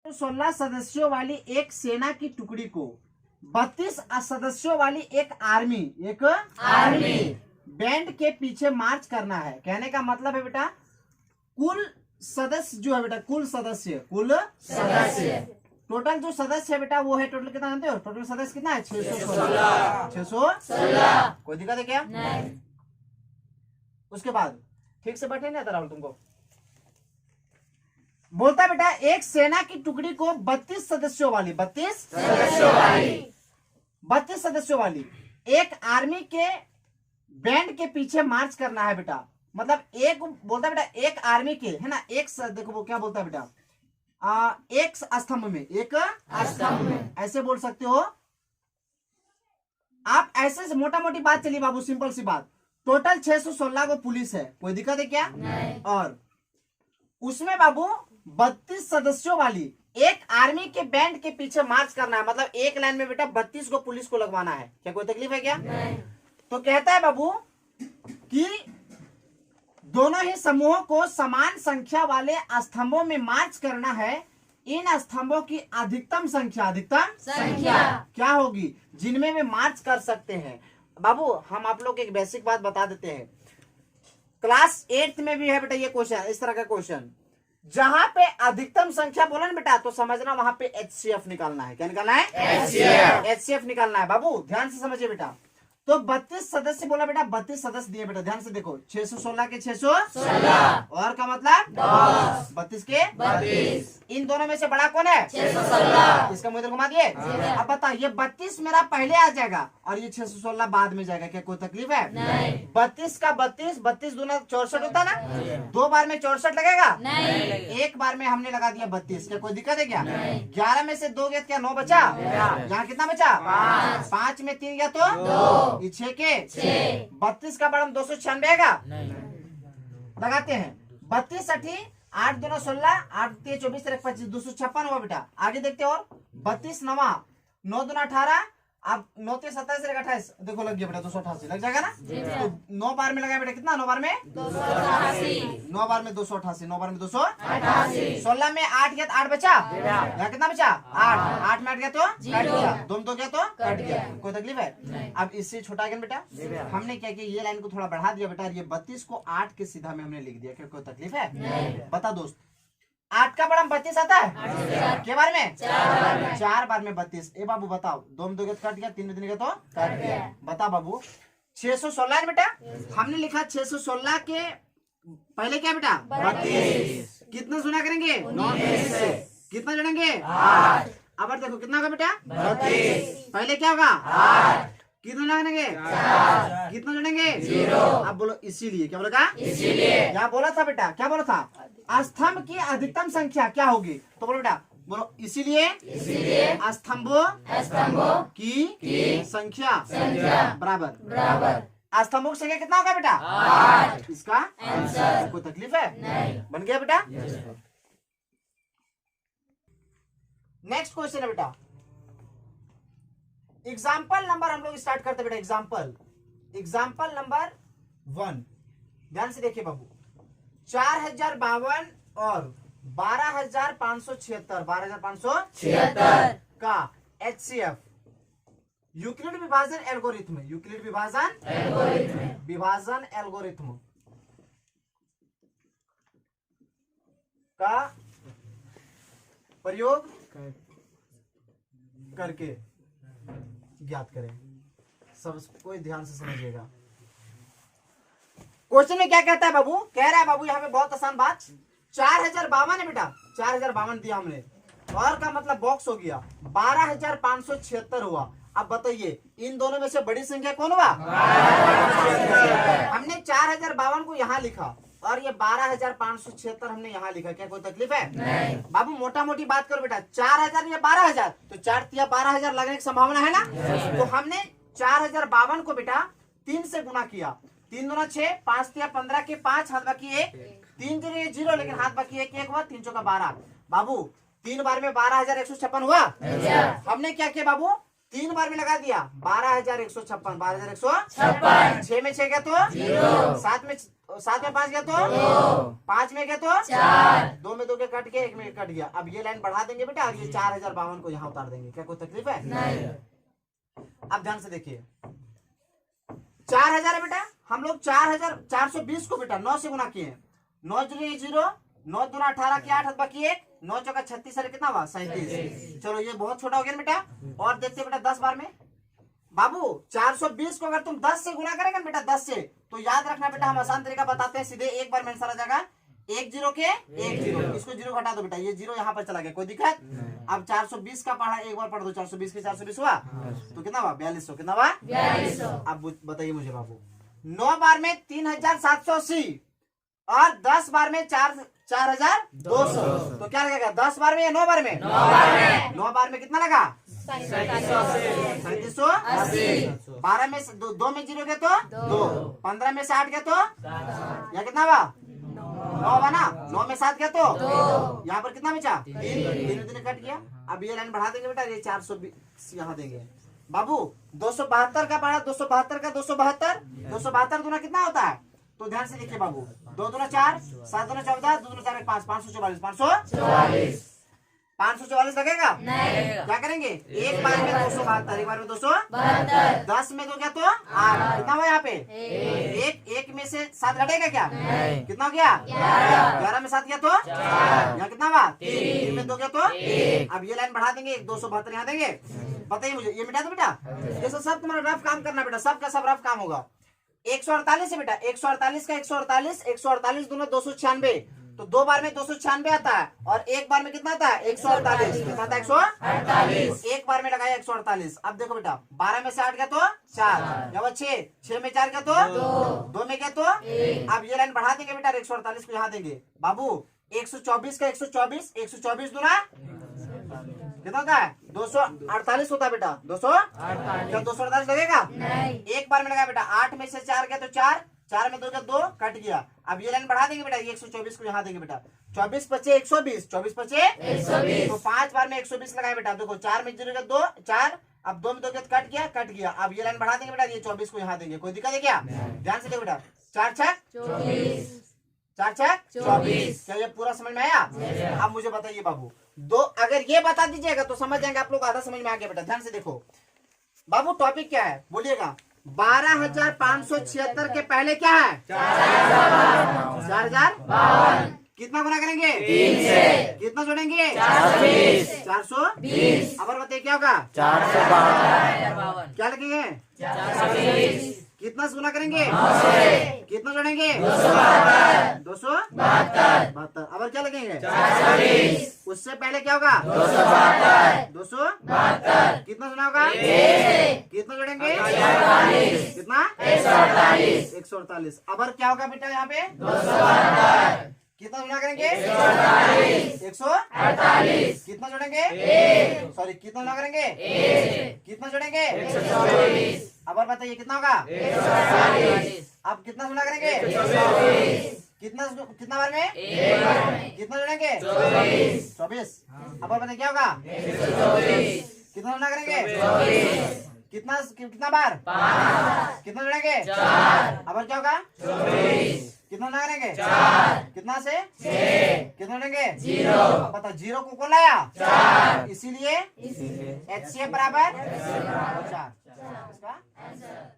16 सदस्यों वाली एक सेना की टुकड़ी को 32 सदस्यों वाली एक आर्मी बैंड के पीछे मार्च करना है। कहने का मतलब है बेटा कुल सदस्य जो है बेटा कुल सदस्य टोटल जो सदस्य है बेटा वो है टोटल कितना जानते हो? टोटल सदस्य कितना है? 616। कोई दिक्कत है क्या? नहीं। उसके बाद ठीक से बैठे नहीं आता राहुल तुमको। बोलता बेटा एक सेना की टुकड़ी को 32 सदस्यों वाली एक आर्मी के बैंड के पीछे मार्च करना है बेटा। मतलब एक बोलता बेटा एक आर्मी के है ना, एक देखो वो क्या बोलता है बेटा एक स्तंभ में ऐसे बोल सकते हो आप। ऐसे से मोटा मोटी बात चलिए बाबू, सिंपल सी बात। टोटल 616 को पुलिस है, कोई दिक्कत है क्या? नहीं। और उसमें बाबू 32 सदस्यों वाली एक आर्मी के बैंड के पीछे मार्च करना है। मतलब एक लाइन में बेटा 32 को पुलिस को लगवाना है। क्या कोई तकलीफ है क्या? नहीं। तो कहता है बाबू कि दोनों ही समूहों को समान संख्या वाले स्तंभों में मार्च करना है। इन स्तंभों की अधिकतम संख्या क्या होगी जिनमें वे मार्च कर सकते हैं? बाबू हम आप लोग एक बेसिक बात बता देते हैं। क्लास 8th में भी है बेटा ये क्वेश्चन, इस तरह का क्वेश्चन। जहां पे अधिकतम संख्या बोला ना बेटा तो समझना वहां पे HCF निकालना है। क्या निकालना है? HCF निकालना है बाबू, ध्यान से समझिए बेटा। तो 32 सदस्य बोला बेटा, 32 सदस्य दिए बेटा, ध्यान से देखो। 616 के 616 और का मतलब 32 के 32। इन दोनों में से बड़ा कौन है? 616। इसका मुझे घुमा दिए। अब बता ये 32 मेरा पहले आ जाएगा और ये 616 बाद में जाएगा। क्या कोई तकलीफ है? नहीं। 32 का 32 दूना 64 होता ना, 2 बार में 64 लगेगा? नहीं। एक बार में हमने लगा दिया 32। क्या कोई दिक्कत है क्या? 11 में से 2 गया क्या 9 बचा? यहाँ कितना बचा? 5 में 3 गया तो 2। 6 के 32 का बड़ा 296 का लगाते हैं। 32 60 8 दूना 16 8 3 24 25 256 हुआ बेटा। आगे देखते और 32 9 9 दूना 18 अब 9 3 27 28 देखो लग गया बेटा 288 लग जाएगा ना। तो 9 बार में लगाया बेटा कितना? 9 बार में 288। 9 बार में 288 9 बार में 288। 16 में 8 गया 8 बचा, यहाँ कितना बचा? 8 में 8 गया तो कट गया, 2 में 2 गया तो कट गया। कोई तकलीफ है? अब इससे छोटा गया बेटा हमने क्या किया, ये लाइन को थोड़ा बढ़ा दिया बेटा। ये 32 को 8 के सीधा में हमने लिख दिया। क्या कोई तकलीफ है? बता दोस्त 8 का बड़ा 32 आता है के बार में? 4 बार में 32। ए बाबू बताओ 2 में 2 गया कट गया, 3 में 3 गया तो कट गया। बता बाबू 616 है बेटा, हमने लिखा 616 के पहले क्या बेटा? 32। कितना सुना करेंगे? 9 से कितना जोड़ेंगे? 8। अब देखो कितना होगा बेटा? 32। पहले क्या होगा? 8। कितना जोड़ेंगे? 4। कितना जोड़ेंगे? 0। अब बोलो इसीलिए। क्या बोलेगा? इसीलिए। क्या बोला था बेटा? क्या बोला था? स्तंभ की अधिकतम संख्या क्या होगी? तो बोलो बेटा, बोलो इसीलिए स्तंभों की संख्या बराबर स्तंभों की संख्या कितना होगा बेटा? 8। इसका आंसर। कोई तकलीफ है? नहीं। बन गया बेटा। नेक्स्ट क्वेश्चन है बेटा एग्जाम्पल नंबर, हम लोग स्टार्ट करते बेटा। एग्जाम्पल नंबर 1 ध्यान से देखिए बाबू। 4052 और 12576 का HCF यूक्लिड विभाजन एल्गोरिथम का प्रयोग करके ज्ञात करें। सब कोई ध्यान से समझिएगा। क्वेश्चन में क्या कहता है बाबू? कह रहा है बाबू यहाँ पे बहुत आसान बात। 4052 है बेटा, 4052 दिया हमने और का मतलब बॉक्स हो गया 12576 हुआ। अब बताइए इन दोनों में से बड़ी संख्या कौन हुआ? हमने 4052 को यहाँ लिखा और ये 12576 हमने यहाँ लिखा। क्या कोई तकलीफ है? नहीं। बाबू मोटा मोटी बात करो बेटा, 4000 या 12000 तो 4 या 12000 लगने की संभावना है ना। तो हमने 4052 को बेटा 3 से गुना किया। 3 दूना 6 5 या 15 के 5 हाथ बाकी 1 3 जगह 0 लेकिन हाथ बाकी 1 हुआ 3 चौका 12। बाबू 3 बार में 12156 हुआ। हमने क्या किया बाबू 3 बार में लगा दिया 12,156, 12,156। 6 में 6 गया तो 7 में 5 गया तो 5 में गया तो 2 में 2 के कट के 1 में कट गया। अब ये लाइन बढ़ा देंगे बेटा और ये 4052 को यहाँ उतार देंगे। क्या कोई तकलीफ है? नहीं। अब ध्यान से देखिए 4000 है बेटा, हम लोग 4420 को बेटा 9 से गुना किए। 9 0 0, 9 दूना 18 की 8 बाकी 1, 9 चौका 36 है कितना हुआ 37। चलो ये बहुत छोटा हो गया बेटा। और देखते बेटा 10 बार में बाबू 420 को अगर तुम 10 से गुना करेगा ना बेटा 10 से, तो याद रखना बेटा हम आसान तरीका बताते हैं, सीधे एक बार में आंसर आ जाएगा 1 0 के 1 0। इसको 0 घटा दो बेटा, ये 0 यहाँ पर चला गया, कोई दिक्कत? अब 420 का पढ़ा एक बार पढ़ दो, 420 के 420 हुआ तो कितना हुआ 4200। कितना हुआ 4200। अब बताइए मुझे बाबू 9 बार में 3780 और 10 बार में 4200, तो क्या लगेगा 10 बार में या 9 बार में? 9 बार में कितना लगा 3780। 12 में 2 में 0 गया तो 2, 15 में से 8 गया तो या कितना हुआ 9 हुआ ना, 9 में 7 गया तो यहाँ पर कितना बचा 3 कट गया। अब ये लाइन बढ़ा देंगे बेटा, ये 420 यहाँ देंगे बाबू। 272 का पढ़ा, 272 का 272 दूना कितना होता है? तो ध्यान से देखिए बाबू 2 दूना 4, 7 दूना 14, 2 दूना 4 5, 544 लगेगा? नहीं। क्या करेंगे एक बार में 272, एक बार में 272। 10 में 2 क्या तो 8, कितना हुआ यहाँ पे 1 में से 7 घटेगा क्या? कितना हो गया 11 में 7 गया तो यहाँ कितना हुआ 3 में 2 गया तो। अब ये लाइन बढ़ा देंगे 272 यहाँ देंगे। बताइए मुझे ये मिटा दो बेटा, ये सब तुम्हारा रफ काम करना बेटा, सबका सब रफ काम होगा। 148 है बेटा, 148 का 148 दूना 296, तो 2 बार में 296 आता है और एक बार में कितना आता है 148। कितना आता है 148, एक बार में लगाया 148। अब देखो बेटा 12 में से 8 गया तो 4, या 6 में 4 गया तो 2 में गया तो। अब ये लाइन बढ़ा देंगे बेटा 148 को यहाँ देंगे बाबू। 124 का 124 दूना कितना होता है 248 होता है बेटा 248 लगेगा? नहीं। एक बार में लगा बेटा 8 में से 4 गया तो 4 में 2 गया 2 कट गया। अब ये लाइन बढ़ा देंगे बेटा, ये 124 को यहाँ देंगे बेटा। 24 पचे 120, 24 पचे 120, तो 5 बार में 120 लगाए बेटा। देखो 4 में 0 गया 2 4, अब 2 में 2 गया कट गया। अब ये लाइन बढ़ा देंगे बेटा, ये 24 को यहाँ देंगे। कोई दिक्कत है क्या? ध्यान से देखो बेटा 4 6 24। क्या ये पूरा समझ में आया? अब मुझे बताइए बाबू अगर ये बता दीजिएगा तो समझ जाएंगे आप लोग, आधा समझ में आ गया बेटा। ध्यान से देखो बाबू टॉपिक क्या है बोलिएगा। 12,576 के पहले क्या है 4052। कितना गुना करेंगे 3 से, कितना जोड़ेंगे 420। अब बताइए क्या होगा 452। क्या लिखेंगे 420। कितना से गुना करेंगे 9 से, कितना जोड़ेंगे 272। अब क्या लगेंगे 420। उससे पहले क्या होगा 272। कितना सुना होगा कितना जोड़ेंगे कितना 148। अब क्या होगा बेटा यहाँ पे 272। कितना गुना करेंगे 148। कितना जोड़ेंगे सॉरी कितना गुना करेंगे कितना जोड़ेंगे 124। अब और बताइए कितना होगा 148। अब कितना गुना करेंगे कितना बार में कितना जोड़ेंगे 24। अब और बताइए क्या होगा 124। कितना गुना करेंगे कितना बार 5। कितना जोड़ेंगे 4। अब और क्या होगा 24। कितना ना करेंगे 4। कितना से 6। कितना लेंगे 0। पता 0 को कौन लाया 4, इसीलिए HCF बराबर 4। इसका आंसर